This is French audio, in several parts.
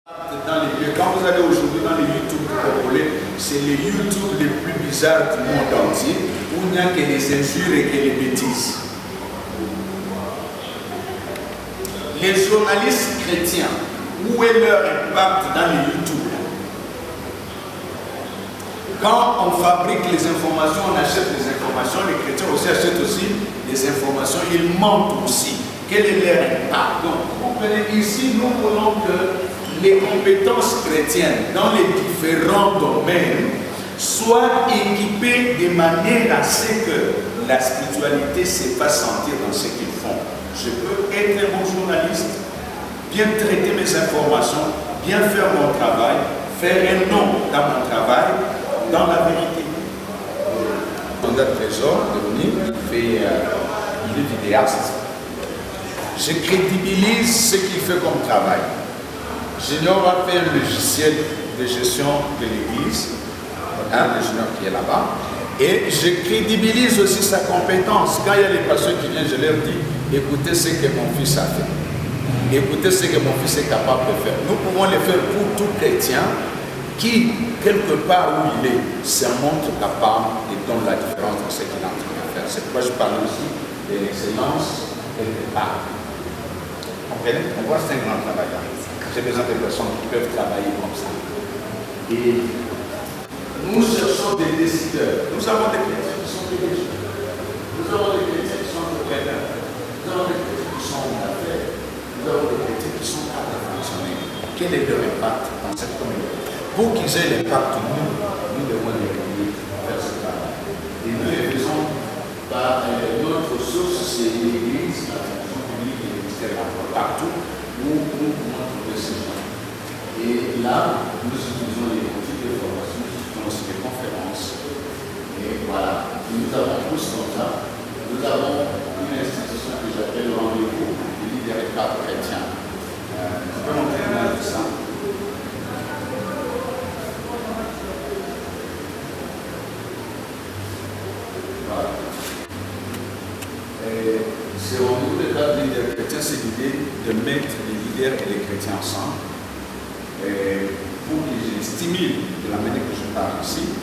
Quand vous allez aujourd'hui dans les YouTube congolais, c'est les YouTube les plus bizarres du monde entier, où il n'y a que les injures et que les bêtises. Les journalistes chrétiens, où est leur impact dans les YouTube? Quand on fabrique les informations, on achète les informations, les chrétiens aussi achètent aussi les informations, ils mentent aussi. Quel est leur impact? Donc, vous comprenez, ici, nous voulons que les compétences chrétiennes dans les différents domaines soient équipées de manière à ce que la spiritualité se fasse sentir dans ce qu'ils font. Je peux être un bon journaliste, bien traiter mes informations, bien faire mon travail, faire un nom dans mon travail, dans la vérité. Mandat Trésor, Dominique, il est vidéaste. Je crédibilise ce qu'il fait comme travail. Junior va faire un logiciel de gestion de l'église, le Junior qui est là-bas, et je crédibilise aussi sa compétence. Quand il y a les pasteurs qui viennent, je leur dis, écoutez ce que mon fils a fait, écoutez ce que mon fils est capable de faire. Nous pouvons le faire pour tout chrétien qui, quelque part où il est, se montre capable et donne la différence dans ce qu'il est en train de faire. C'est pourquoi je parle aussi de l'excellence quelque part. Vous comprenez? On voit c'est un grand travail là. J'ai besoin de personnes qui peuvent travailler comme ça. Et nous cherchons des décideurs. Nous avons des chrétiens qui sont religieux. Nous avons des chrétiens qui sont entrepreneurs. Nous avons des chrétiens qui sont en affaires. Nous avons des chrétiens qui sont capables de fonctionner. Quel est leur impact dans cette communauté? Pour qu'ils aient l'impact, nous devons les aider à faire ce travail. Et nous le faisons par notre source, c'est l'Église, la fonction publique et le ministère de l'Emploi, partout où nous pouvons trouver ces gens. Et là, nous utilisons les modules de formation, nous utilisons aussi les conférences. Et voilà, nous avons tous comme ça. Nous avons une institution que j'appelle le rendez-vous du leadership chrétien. Je peux montrer une image de ça. Voilà. C'est au niveau de la leader chrétien, c'est l'idée de mettre les leaders et les chrétiens ensemble pour qu'ils stimulent de la manière que je parle ici,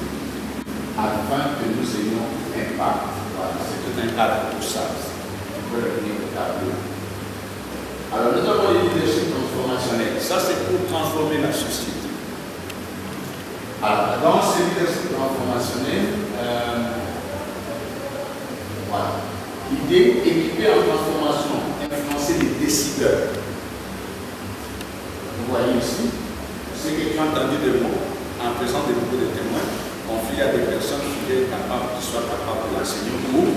afin que nous ayons un impact. Voilà, c'est tout un cadre pour ça. On peut revenir au tableau. Alors, nous avons les leadership transformationnels. Ça, c'est pour transformer la société. Alors, dans ces leadership transformationnels, voilà. L'idée, équiper en transformation, influencer les décideurs. Vous voyez ici, ce que tu as entendu de moi, en présence de beaucoup de témoins, confier à des personnes qui soient capables de l'enseigner ou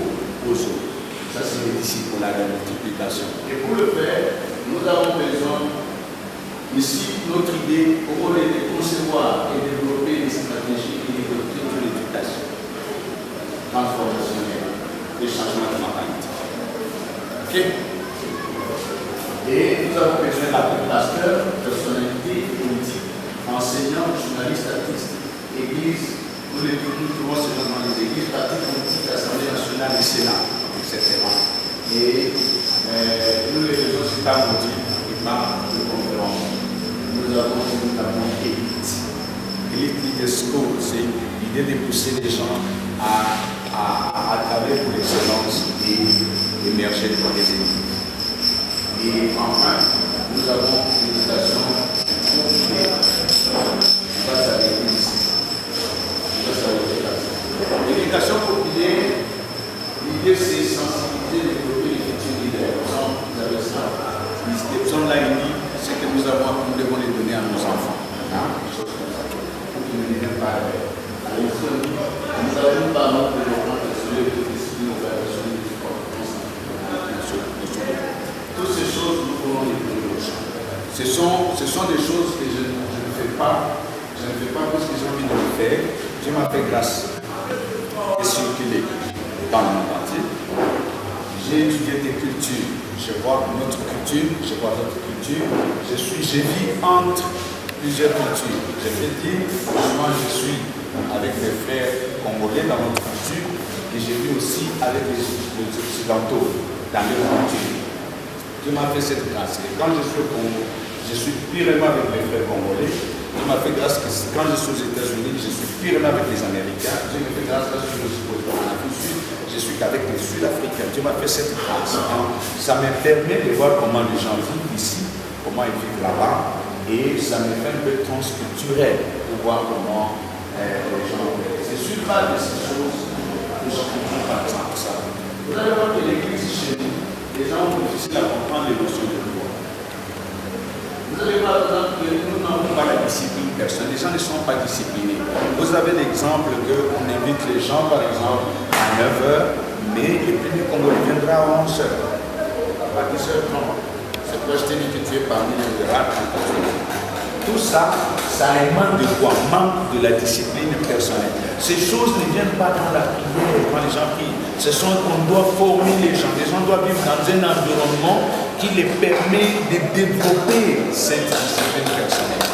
aux autres. Ça, c'est les disciples, la multiplication. Et pour le faire, nous avons besoin, ici, notre idée, comment de concevoir et développer des stratégies et des doctrines de l'éducation transformationnelle. Des changements de mentalité. Ok? Et nous avons besoin d'avoir pasteur, personnalité politique, enseignant, journaliste, artiste, église. Nous trouvons ces gens dans les églises, partis politiques, Assemblée nationale et Sénat, etc. Et nous les faisons sur ta module et par de conférence. Nous avons notamment élite. Élite Leader School, c'est l'idée de pousser les gens à travailler pour l'excellence et émerger pour les églises. Et enfin, nous avons l'éducation face à l'église. L'éducation populaire, l'idée c'est sensibiliser, développer les futurs leaders. Vous avez ça. Ils sont là unis, ce que nous avons, nous devons les donner à nos enfants. Des choses comme ça. Pour qu'ils ne viennent pas avec. Nous avons pas notre développement personnel de discipline, opération de sport. Toutes ces choses, nous pouvons les donner aux gens. Ce sont des choses que je ne fais pas. Je ne fais pas parce que j'ai envie de le faire. Dieu m'a fait grâce de circuler dans le monde entier. J'ai étudié des cultures. Je vois notre culture, je vois notre culture. Je vis entre plusieurs cultures. Je peux dire, moi je suis avec mes frères congolais dans notre culture et j'ai vu aussi avec les occidentaux dans leur culture. Dieu m'a fait cette grâce. Et quand je suis au Congo, Je suis purement avec les frères congolais. Dieu m'a fait grâce que quand je suis aux États-Unis, je suis purement avec les Américains. Dieu m'a fait grâce quand je suis en Afrique du Sud, je suis qu'avec les Sud-Africains. Dieu m'a fait cette grâce. Ça me permet de voir comment les gens vivent ici, comment ils vivent là-bas, et ça me fait un peu transculturel pour voir comment les gens vivent. C'est sur base de ces choses que je comprends par exemple ça. Vous allez voir que l'église chez nous, les gens ont difficile à comprendre les notions de loi. Vous allez voir par exemple que nous n'avons pas la discipline personnelle. Les gens ne sont pas disciplinés. Vous avez l'exemple qu'on invite les gens par exemple à 9h, mais le premier Congolais viendra à 11h. À 10h30. C'est pour je t'ai dit que tu es parmi les rats. Tout ça, ça émane de quoi? Manque de la discipline personnelle. Ces choses ne viennent pas dans la prière quand les gens prient. On doit former les gens. Les gens doivent vivre dans un environnement qui les permet de développer cette discipline personnelle.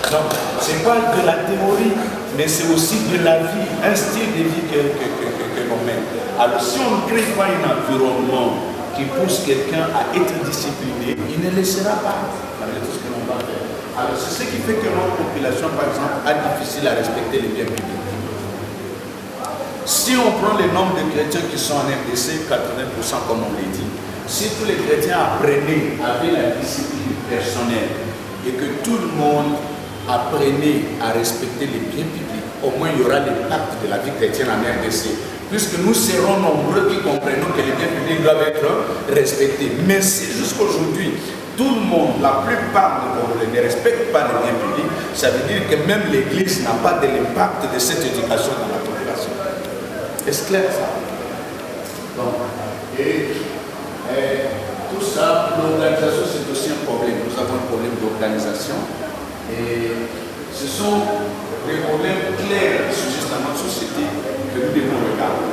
Donc, ce n'est pas de la théorie, mais c'est aussi de la vie, un style de vie que l'on met. Alors, si on ne crée pas un environnement qui pousse quelqu'un à être discipliné, il ne le sera pas, malgré tout ce que l'on va faire. Alors, c'est ce qui fait que notre population, par exemple, a difficile à respecter les biens publics. Si on prend les nombres de chrétiens qui sont en RDC, 80% comme on l'a dit, si tous les chrétiens apprenaient avec la discipline personnelle et que tout le monde apprenait à respecter les biens publics, au moins il y aura l'impact de la vie chrétienne en RDC. Puisque nous serons nombreux qui comprenons que les biens publics doivent être respectés. Mais si jusqu'aujourd'hui, tout le monde, la plupart des Congolais ne respectent pas les biens publics, ça veut dire que même l'Église n'a pas de l'impact de cette éducation dans la population. Est-ce clair ça? Bon. Et tout ça, l'organisation, c'est aussi un problème. Nous avons un problème d'organisation. Et ce sont des problèmes clairs qui subsistent dans notre société que nous devons regarder.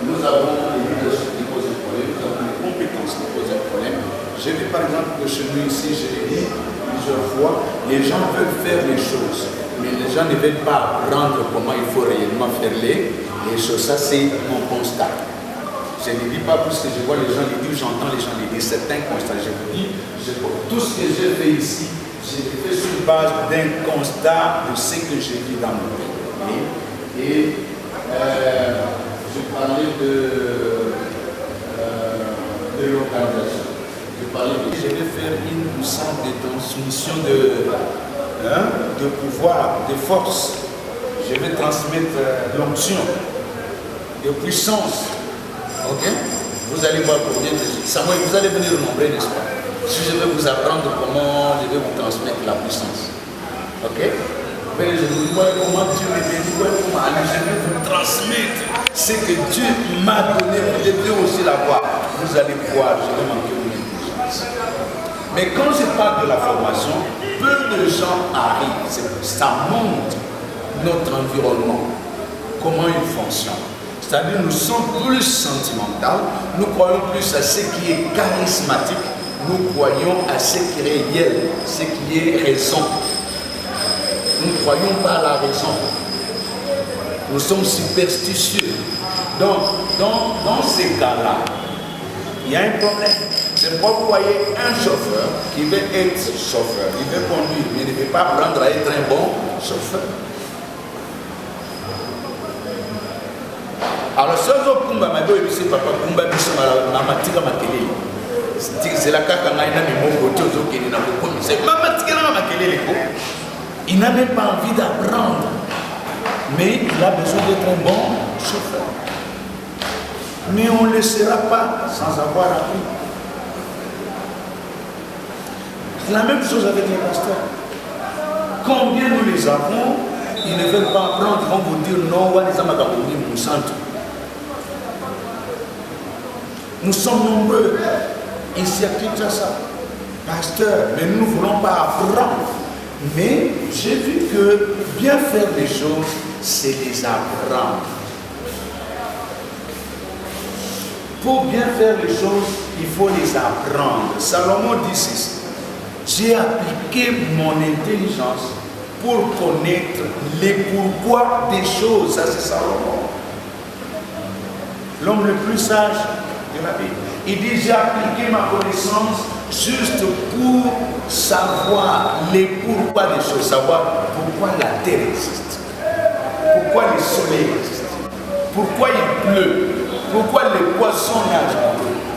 Nous avons les leadership qui posent un problème, nous avons les compétences qui posent un problème. J'ai vu par exemple que chez nous ici, je l'ai dit plusieurs fois, les gens veulent faire les choses, mais les gens ne veulent pas apprendre comment il faut réellement faire les choses. Ça, c'est mon constat. Je ne dis pas plus que je vois les gens les dire, j'entends les gens les dire, c'est un constat. Je vous dis, tout ce que j'ai fait ici, je l'ai fait sur base d'un constat de ce que j'ai vu dans mon pays. Et je parlais de l'organisation. Je vais faire une sorte de transmission de pouvoir, de force. Je vais transmettre l'onction, de puissance. Ok? Vous allez voir combien de Samuel, vous allez venir nombrer, n'est-ce pas? Si je vais vous apprendre comment je vais vous transmettre la puissance. Ok? Mais je vous vois comment Dieu me dit, comment aller, je vais vous transmettre ce que Dieu m'a donné. Vous devez aussi l'avoir. Vous allez voir, je vais manquer une intelligence. Mais quand je parle de la formation, peu de gens arrivent. Ça montre notre environnement, comment il fonctionne. C'est-à-dire nous sommes plus sentimentaux, nous croyons plus à ce qui est charismatique, nous croyons à ce qui est réel, ce qui est raison. Nous ne croyons pas à la raison. Nous sommes superstitieux. Donc, dans ces cas-là, il y a un problème. C'est pourquoi vous voyez un chauffeur qui veut être chauffeur, il veut conduire, mais il ne veut pas apprendre à être un bon chauffeur. Alors, si vous avez papa Kumba biso mama tika makelele. C'est la kaka ngai na mimoko tozo kene na kokomi. C'est mama tika na makelele ko. Il n'a même pas envie d'apprendre, mais il a besoin d'être un bon chauffeur. Mais on ne le sera pas sans avoir appris. C'est la même chose avec les pasteurs. Combien nous les avons, ils ne veulent pas apprendre, ils vont vous dire non, nous sommes nombreux ici à Kinshasa, pasteur, mais nous ne voulons pas apprendre. Mais j'ai vu que bien faire les choses, c'est les apprendre. Pour bien faire les choses, il faut les apprendre. Salomon dit ceci: j'ai appliqué mon intelligence pour connaître les pourquoi des choses. Ça, c'est Salomon, l'homme le plus sage de la Bible. Il dit: j'ai appliqué ma connaissance juste pour savoir les pourquoi des choses, savoir pourquoi la terre existe, pourquoi le soleil existe, pourquoi il pleut, pourquoi les poissons nagent,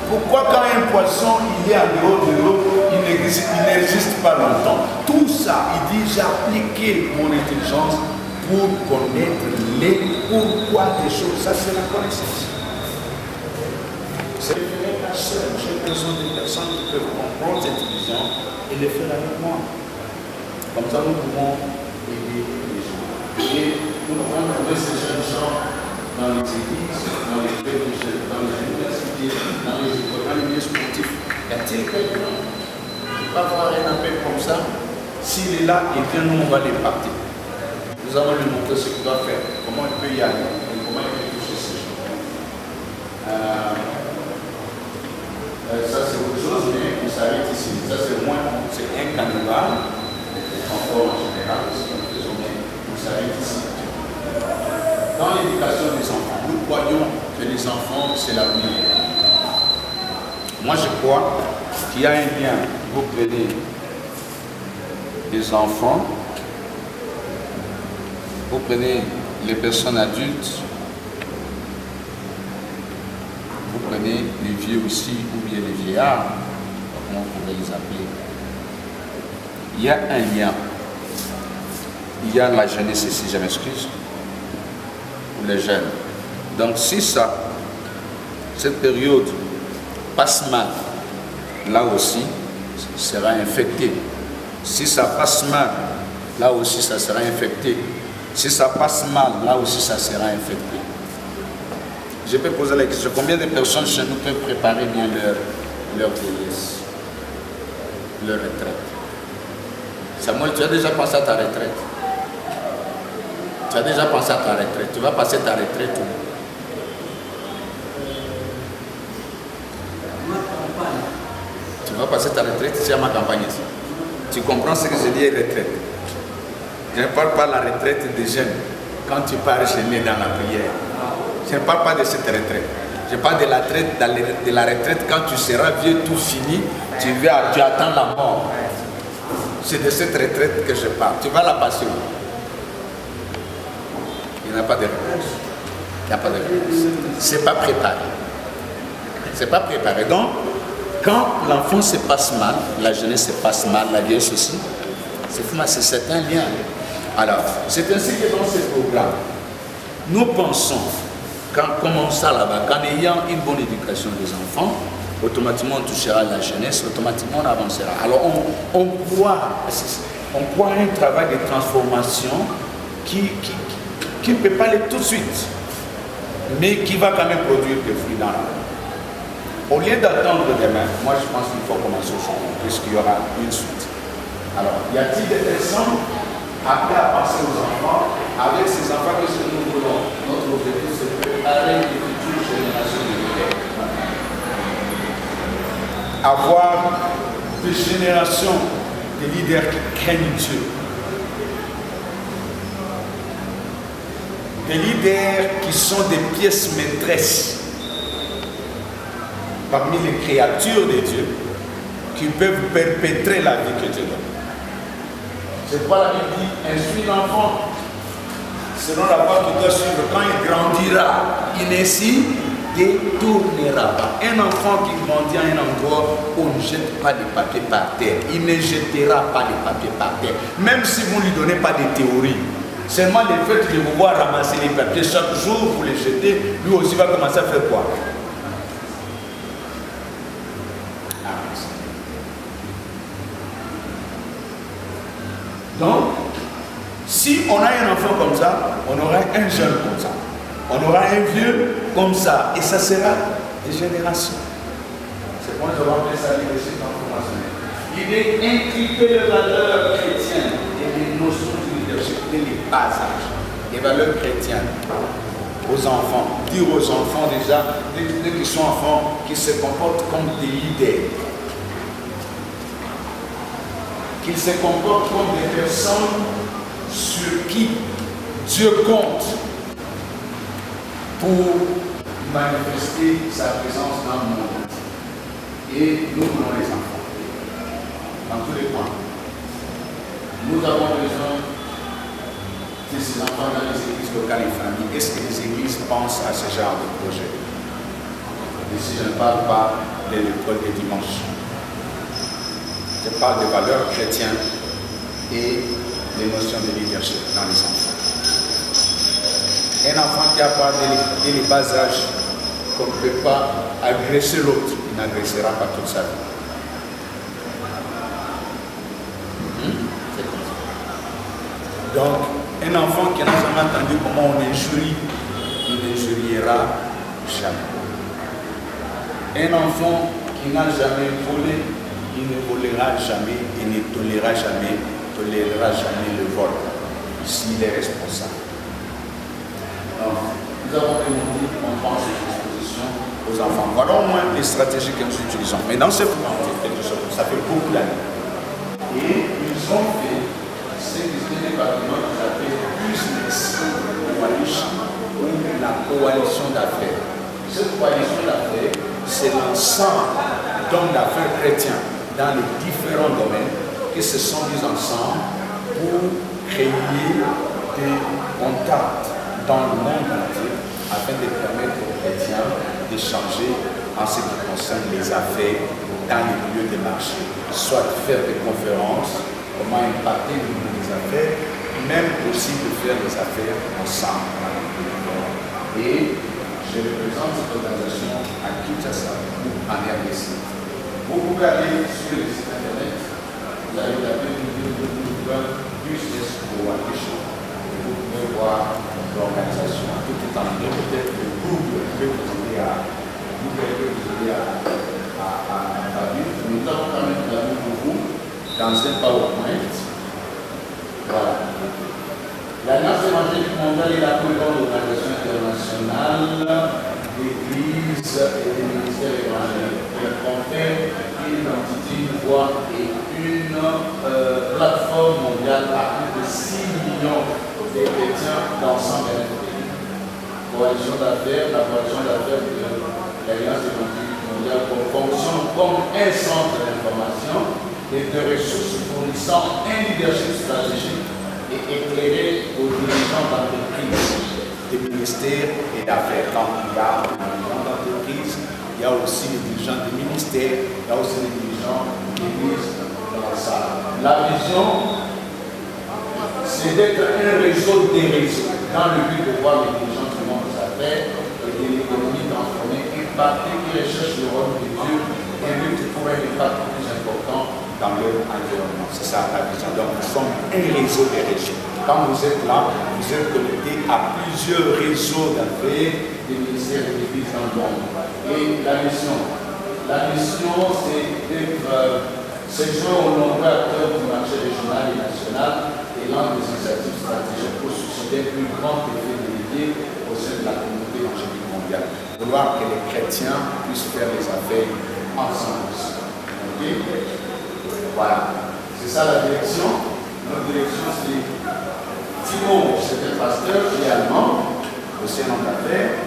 pourquoi quand un poisson il est en dehors de l'eau, il n'existe pas longtemps. Tout ça, il dit, j'ai appliqué mon intelligence pour connaître les pourquoi des choses. Ça, c'est la connaissance. C'est la seule. J'ai besoin de personnes qui peuvent comprendre cette vision et le faire avec moi. Comme ça, nous pouvons aider les gens. Et nous pouvons trouver ces jeunes gens dans les églises, dans les universités, dans les écoles, dans les milieux sportifs. Y a-t-il quelqu'un qui va avoir un appel comme ça? S'il est là, et bien nous, on va les partir. Nous allons lui montrer ce qu'il doit faire, comment il peut y aller, et comment il peut toucher ces gens. Ça c'est autre chose, mais on s'arrête ici. Ça c'est un carnaval, encore en général, si nous faisons bien, on s'arrête ici. Dans l'éducation des enfants, nous croyons que les enfants c'est l'avenir. Moi je crois qu'il y a un lien. Vous prenez les enfants, vous prenez les personnes adultes, vous prenez les vieux aussi, ou bien les vieillards, comment on pourrait les appeler. Il y a un lien. Il y a la jeunesse ici, je m'excuse, ou les jeunes. Donc si ça, cette période passe mal, là aussi, sera infecté. Si ça passe mal, là aussi, ça sera infecté. Si ça passe mal, là aussi, ça sera infecté. Je peux poser la question, combien de personnes chez nous peuvent préparer bien leur vieillesse, leur retraite? Samuel, tu as déjà pensé à ta retraite? Tu as déjà pensé à ta retraite? Tu vas passer ta retraite où? Tu vas passer ta retraite ici à ma campagne ici. Tu comprends ce que je dis, retraite? Je ne parle pas de la retraite des jeunes. Quand tu pars gêner dans la prière. Je ne parle pas de cette retraite. Je parle de la retraite quand tu seras vieux, tout fini, tu attends la mort. C'est de cette retraite que je parle. Tu vas la passer où? Il n'y a pas de réponse. Il n'y a pas de réponse. Ce n'est pas préparé. Ce n'est pas préparé. Donc, quand l'enfant se passe mal, la jeunesse se passe mal, la vieillesse aussi, c'est un lien. Alors, c'est ainsi que dans ce programme, nous pensons qu'en commençant là-bas, qu'en ayant une bonne éducation des enfants, automatiquement on touchera la jeunesse, automatiquement on avancera. Alors on croit à un travail de transformation qui ne peut pas aller tout de suite, mais qui va quand même produire des fruits dans la vie. Au lieu d'attendre demain, moi je pense qu'il faut commencer aujourd'hui, puisqu'il y aura une suite. Alors, y a-t-il des personnes après à penser aux enfants, avec ces enfants que nous voulons? Notre objectif c'est de préparer les futures générations de leaders. Avoir des générations de leaders qui craignent Dieu. Des leaders qui sont des pièces maîtresses parmi les créatures de Dieu qui peuvent perpétrer la vie que Dieu donne. C'est pourquoi la Bible dit, instruis l'enfant selon la voie qu'il doit suivre. Quand il grandira, il ne s'y détournera pas. Un enfant qui grandit à un endroit où on ne jette pas de papier par terre, il ne jettera pas de papier par terre. Même si vous ne lui donnez pas de théorie, seulement le fait de vous voir ramasser les papiers chaque jour, vous les jetez, lui aussi va commencer à faire quoi? Donc, si on a un enfant comme ça, on aura un jeune comme ça, on aura un vieux comme ça, et ça sera des générations. C'est pourquoi je vais appeler ça leadership transformationnel. L'idée d'inculquer les valeurs chrétiennes et les notions de leadership dès les bas âges, les valeurs chrétiennes aux enfants, dire aux enfants déjà, dès qu'ils sont enfants, qu'ils se comportent comme des leaders. Qu'ils se comportent comme des personnes sur qui Dieu compte pour manifester sa présence dans le monde. Et nous voulons les enfants. dans tous les points. Nous avons besoin de ces enfants dans les églises locales et familles. Est-ce que les églises pensent à ce genre de projet? Ici, je ne parle pas de l'école des dimanches. Je parle des valeurs chrétiennes et des notions de leadership dans les enfants. Un enfant qui apprend dès les bas âges qu'on ne peut pas agresser l'autre, il n'agressera pas toute sa vie. C'est comme ça. Donc, un enfant qui n'a jamais entendu comment on injurie, il n'injuriera jamais. Un enfant qui n'a jamais volé, il ne volera jamais et ne tolérera jamais le vol s'il est responsable. Donc, nous avons demandé qu'on prend ces dispositions aux enfants. Voilà au moins les stratégies que nous utilisons. Mais dans ce moment, ça fait beaucoup d'années. Et ils ont fait ce que les départements qui s'appelle Business Coalition ou la coalition d'affaires. Cette coalition d'affaires, c'est l'ensemble d'hommes d'affaires chrétiens dans les différents domaines qui se sont mis ensemble pour créer des contacts dans le monde entier afin de permettre aux chrétiens d'échanger en ce qui concerne les affaires dans les lieux de marché, soit faire des conférences, comment impacter le monde des affaires, même aussi de faire des affaires ensemble. Et je représente cette organisation à Kinshasa en RDC. Vous pouvez aller sur le site internet, vous allez taper Business Coalition. Vous pouvez voir l'organisation tout est en anglais, peut-être le Google peut vous aider à traduire. Nous avons quand même traduit pour vous dans un PowerPoint. Voilà. L'Alliance évangélique mondiale est la plus grande organisation internationale d'églises et des ministères évangéliques. Elle confère une identité, une voix et une plateforme mondiale à plus de 6 millions de chrétiens dans 120 pays. Coalition d'affaires, la coalition d'affaires de l'Alliance évangélique mondiale fonctionne comme un centre d'information et de ressources fournissant un leadership stratégique et éclairé aux dirigeants d'entreprise, des ministères et d'affaires. Donc, il y a les dirigeants d'entreprise, il y a aussi les dirigeants des ministères, il y a aussi les dirigeants d'église dans ça. La vision, c'est d'être un réseau des réseaux, dans le but de voir les dirigeants du monde des affaires et de l'économie transformée, impacter qui recherchent le rôle de Dieu et lutte pour un impact plus important dans leur environnement. C'est ça la vision. Donc nous sommes un réseau des régions. Quand vous êtes là, vous êtes connecté à plusieurs réseaux d'affaires, des ministères et des églises dans le monde. Et la mission, c'est joindre aux nombreux acteurs du marché régional et national et lancer des initiatives stratégiques pour susciter un plus grand effet délégué au sein de la communauté évangélique mondiale. Vouloir que les chrétiens puissent faire les affaires ensemble. Okay? Voilà. C'est ça la direction. Notre direction, c'est Thibaut, c'est un pasteur qui est allemand, aussi un homme d'affaires,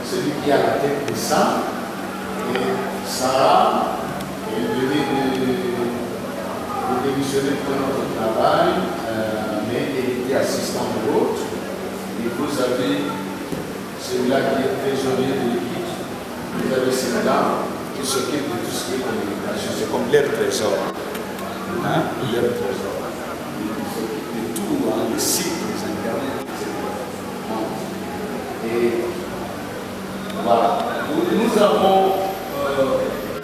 celui qui a la tête de ça. Et Sarah, elle venait de démissionner pour notre travail, mais elle était assistante de l'autre. Et vous avez celui-là qui est trésorier de l'équipe. Vous avez celui-là qui s'occupe de tout ce qui est communication. C'est comme leur trésor. Hein? Leur trésor. Il s'occupe de tout, hein, les sites, les internets, etc. Et voilà. Nous avons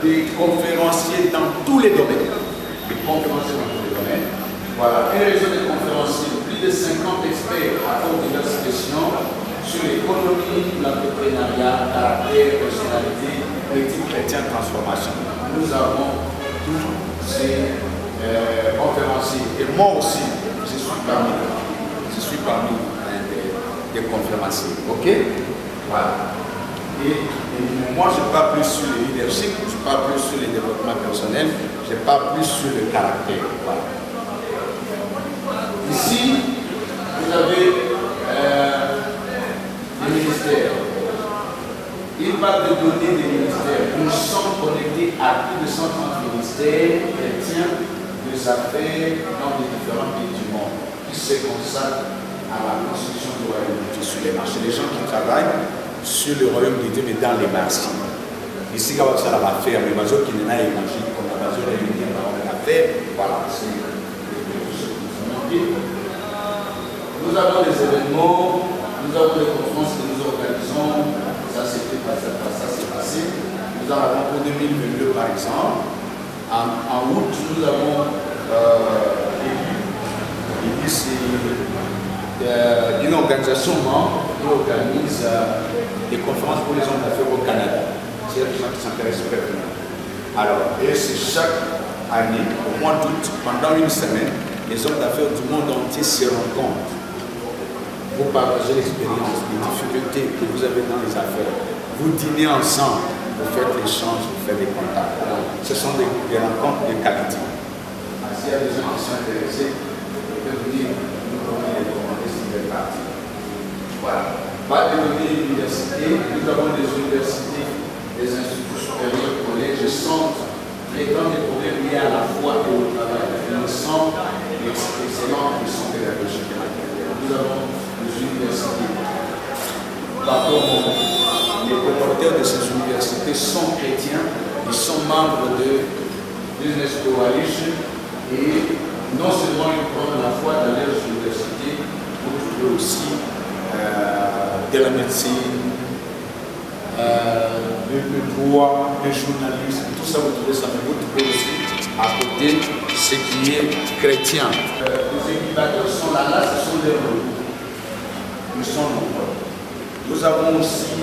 des conférenciers dans tous les domaines. Des conférenciers dans tous les domaines. Voilà. Un réseau de conférenciers, plus de 50 experts à cause de diverses questions sur l'économie, l'entrepreneuriat, caractère, personnalité, éthique chrétienne, transformation. Nous avons tous ces conférenciers. Et moi aussi, je suis parmi des conférenciers. Ok? Voilà. Et moi, je ne parle plus sur le leadership, je ne parle plus sur le développement personnel, je parle plus sur le caractère. Voilà. Ici, vous avez les ministères. Il va te donner des ministères. Nous sommes connectés à plus de 130 ministères chrétiens des affaires dans les différents pays du monde qui se consacrent à la construction du royaume de Dieu sur les marchés. Les gens qui travaillent sur le royaume de Dieu, mais dans les marchés. Ici, quand on va faire, mais les gens qui n'ont pas évangile, comme la base de réunir dans l'affaire, voilà, c'est ce que nous avons dit. Nous avons des événements, nous avons des conférences que nous organisons, ça s'est passé. Nous en avons pour 2022 par exemple. En août, nous avons une organisation membre qui organise des conférences pour les hommes d'affaires au Canada. C'est des gens qui s'intéressent très bien. Alors, et c'est chaque année, au mois d'août, pendant une semaine, les hommes d'affaires du monde entier se rencontrent pour partager l'expérience, les difficultés que vous avez dans les affaires. Vous dînez ensemble, vous faites l'échange, vous faites des contacts. Ce sont des rencontres de qualité. S'il y a des gens qui sont intéressés, ils peuvent venir nous donner les commandes si vous êtes partis. Voilà. Pas de données universités, nous avons des universités, des instituts supérieurs, collèges, centres, les grands problèmes liés à la foi et au travail. Nous sommes excellents qui sont pédagogiques. Nous avons des universités. Par contre, les propriétaires de ces universités sont chrétiens, ils sont membres de Business Coalition et non seulement ils prennent la foi dans leurs universités, vous trouvez aussi de la médecine, le droit, le journalisme, tout ça vous trouvez ça, mais vous trouvez aussi à côté ce qui est chrétien. Les éducateurs sont là, ce sont des robots. Nous sommes nombreux. Nous avons aussi